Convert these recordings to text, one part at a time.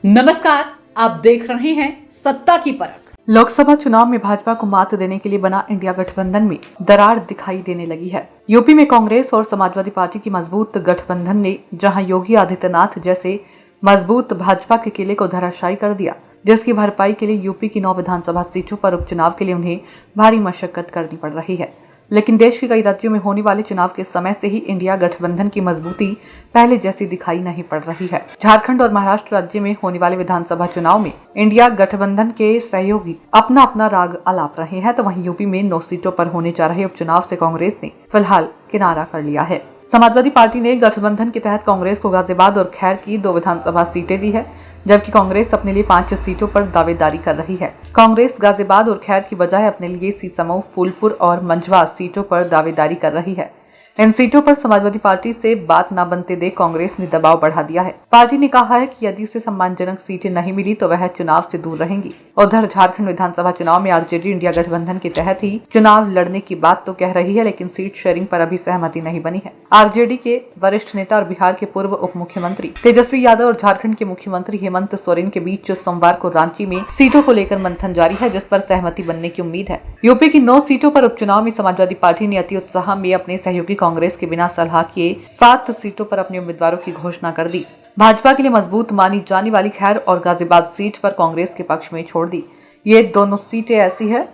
नमस्कार, आप देख रहे हैं सत्ता की परख। लोकसभा चुनाव में भाजपा को मात देने के लिए बना इंडिया गठबंधन में दरार दिखाई देने लगी है। यूपी में कांग्रेस और समाजवादी पार्टी की मजबूत गठबंधन ने जहां योगी आदित्यनाथ जैसे मजबूत भाजपा के किले को धराशायी कर दिया, जिसकी भरपाई के लिए यूपी की 9 विधानसभा सीटों पर उपचुनाव के लिए उन्हें भारी मशक्कत करनी पड़ रही है। लेकिन देश के कई राज्यों में होने वाले चुनाव के समय से ही इंडिया गठबंधन की मजबूती पहले जैसी दिखाई नहीं पड़ रही है। झारखंड और महाराष्ट्र राज्य में होने वाले विधानसभा चुनाव में इंडिया गठबंधन के सहयोगी अपना अपना राग अलाप रहे हैं, तो वहीं यूपी में 9 सीटों पर होने जा रहे उपचुनाव से कांग्रेस ने फिलहाल किनारा कर लिया है। समाजवादी पार्टी ने गठबंधन के तहत कांग्रेस को गाजियाबाद और खैर की 2 विधानसभा सीटें दी है, जबकि कांग्रेस अपने लिए 5 सीटों पर दावेदारी कर रही है। कांग्रेस गाजियाबाद और खैर की बजाय अपने लिए सीसमऊ, फूलपुर और मंझवा सीटों पर दावेदारी कर रही है। इन सीटों पर समाजवादी पार्टी से बात न बनते देख कांग्रेस ने दबाव बढ़ा दिया है। पार्टी ने कहा है कि यदि उसे सम्मानजनक सीटें नहीं मिली तो वह चुनाव से दूर रहेंगी। उधर झारखंड विधानसभा चुनाव में आरजेडी इंडिया गठबंधन के तहत ही चुनाव लड़ने की बात तो कह रही है, लेकिन सीट शेयरिंग पर अभी सहमति नहीं बनी है। आरजेडी के वरिष्ठ नेता और बिहार के पूर्व उप मुख्यमंत्री तेजस्वी यादव और झारखंड के मुख्यमंत्री हेमंत सोरेन के बीच सोमवार को रांची में सीटों को लेकर मंथन जारी है, जिस पर सहमति बनने की उम्मीद है। यूपी की 9 सीटों पर उपचुनाव में समाजवादी पार्टी ने अति उत्साह में अपने सहयोगी कांग्रेस के बिना सलाह किए 7 सीटों पर अपने उम्मीदवारों की घोषणा कर दी। भाजपा के लिए मजबूत मानी जाने वाली खैर और गाजियाबाद सीट पर कांग्रेस के पक्ष में छोड़ दी। ये दोनों सीटें ऐसी है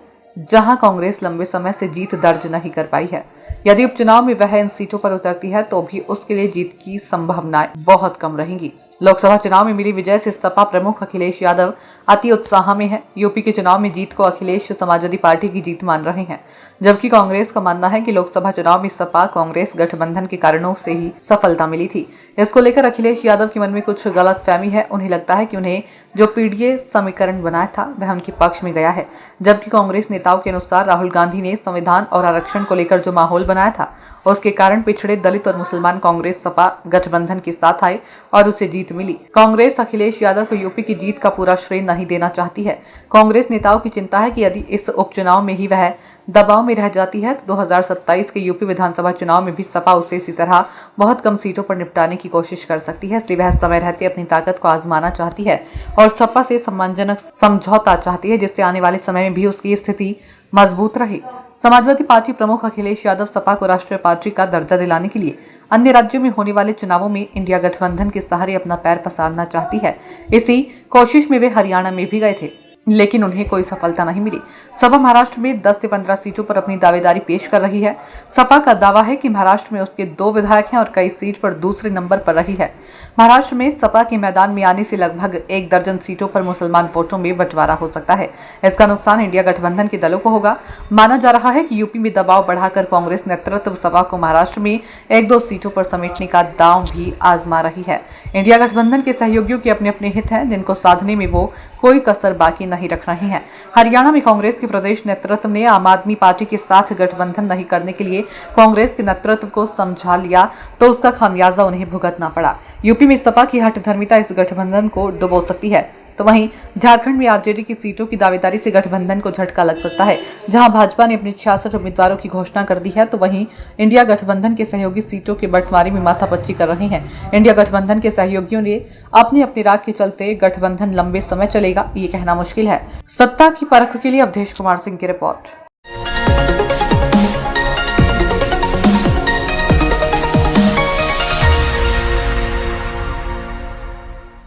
जहां कांग्रेस लंबे समय से जीत दर्ज नहीं कर पाई है। यदि उपचुनाव में वह इन सीटों पर उतरती है तो भी उसके लिए जीत की संभावनाएं बहुत कम रहेंगी। लोकसभा चुनाव में मिली विजय से सपा प्रमुख अखिलेश यादव अति उत्साह में है। यूपी के चुनाव में जीत को अखिलेश समाजवादी पार्टी की जीत मान रहे हैं, जबकि कांग्रेस का मानना है कि लोकसभा चुनाव में सपा कांग्रेस गठबंधन के कारणों से ही सफलता मिली थी। इसको लेकर अखिलेश यादव के मन में कुछ गलतफहमी है। उन्हें लगता है कि उन्हें जो पीडीए समीकरण बनाया था वह उनके पक्ष में गया है, जबकि कांग्रेस नेताओं के अनुसार राहुल गांधी ने संविधान और आरक्षण को लेकर जो माहौल बनाया था उसके कारण पिछड़े दलित और मुसलमान कांग्रेस सपा गठबंधन के साथ आए और उसे जीत मिली। कांग्रेस अखिलेश यादव को यूपी की जीत का पूरा श्रेय नहीं देना चाहती है। कांग्रेस नेताओं की चिंता है कि यदि इस उपचुनाव में ही वह दबाव में रह जाती है तो 2027 के यूपी विधानसभा चुनाव में भी सपा उसे इसी तरह बहुत कम सीटों पर निपटाने की कोशिश कर सकती है। इसलिए वह समय रहते अपनी ताकत को आजमाना चाहती है और सपा से सम्मानजनक समझौता चाहती है, जिससे आने वाले समय में भी उसकी स्थिति मजबूत रहे। समाजवादी पार्टी प्रमुख अखिलेश यादव सपा को राष्ट्रीय पार्टी का दर्जा दिलाने के लिए अन्य राज्यों में होने वाले चुनावों में इंडिया गठबंधन के सहारे अपना पैर पसारना चाहती है। इसी कोशिश में वे हरियाणा में भी गए थे, लेकिन उन्हें कोई सफलता नहीं मिली। सपा महाराष्ट्र में 10 से 15 सीटों पर अपनी दावेदारी पेश कर रही है। सपा का दावा है कि महाराष्ट्र में उसके 2 विधायक हैं और कई सीट पर दूसरे नंबर पर रही है। महाराष्ट्र में सपा के मैदान में आने से लगभग 1 दर्जन सीटों पर मुसलमान वोटों में बंटवारा हो सकता है। इसका नुकसान इंडिया गठबंधन के दलों को होगा। माना जा रहा है कि यूपी में दबाव बढ़ाकर कांग्रेस नेतृत्व सपा को महाराष्ट्र में 1-2 सीटों पर समेटने का दांव भी आजमा रही है। इंडिया गठबंधन के सहयोगियों के अपने अपने हित हैं, जिनको साधने में वो कोई कसर बाकी नहीं रख रहे हैं। हरियाणा में कांग्रेस के प्रदेश नेतृत्व ने आम आदमी पार्टी के साथ गठबंधन नहीं करने के लिए कांग्रेस के नेतृत्व को समझा लिया, तो उसका खामियाजा उन्हें भुगतना पड़ा। यूपी में सपा की हठधर्मिता इस गठबंधन को डुबो सकती है, तो वहीं झारखंड में आरजेडी की सीटों की दावेदारी से गठबंधन को झटका लग सकता है। जहां भाजपा ने अपने 66 उम्मीदवारों की घोषणा कर दी है, तो वहीं इंडिया गठबंधन के सहयोगी सीटों के बंटवारे में माथापच्ची कर रहे हैं। इंडिया गठबंधन के सहयोगियों ने अपनी राग के चलते गठबंधन लंबे समय चलेगा, ये कहना मुश्किल है। सत्ता की परख के लिए अवधेश कुमार सिंह की रिपोर्ट।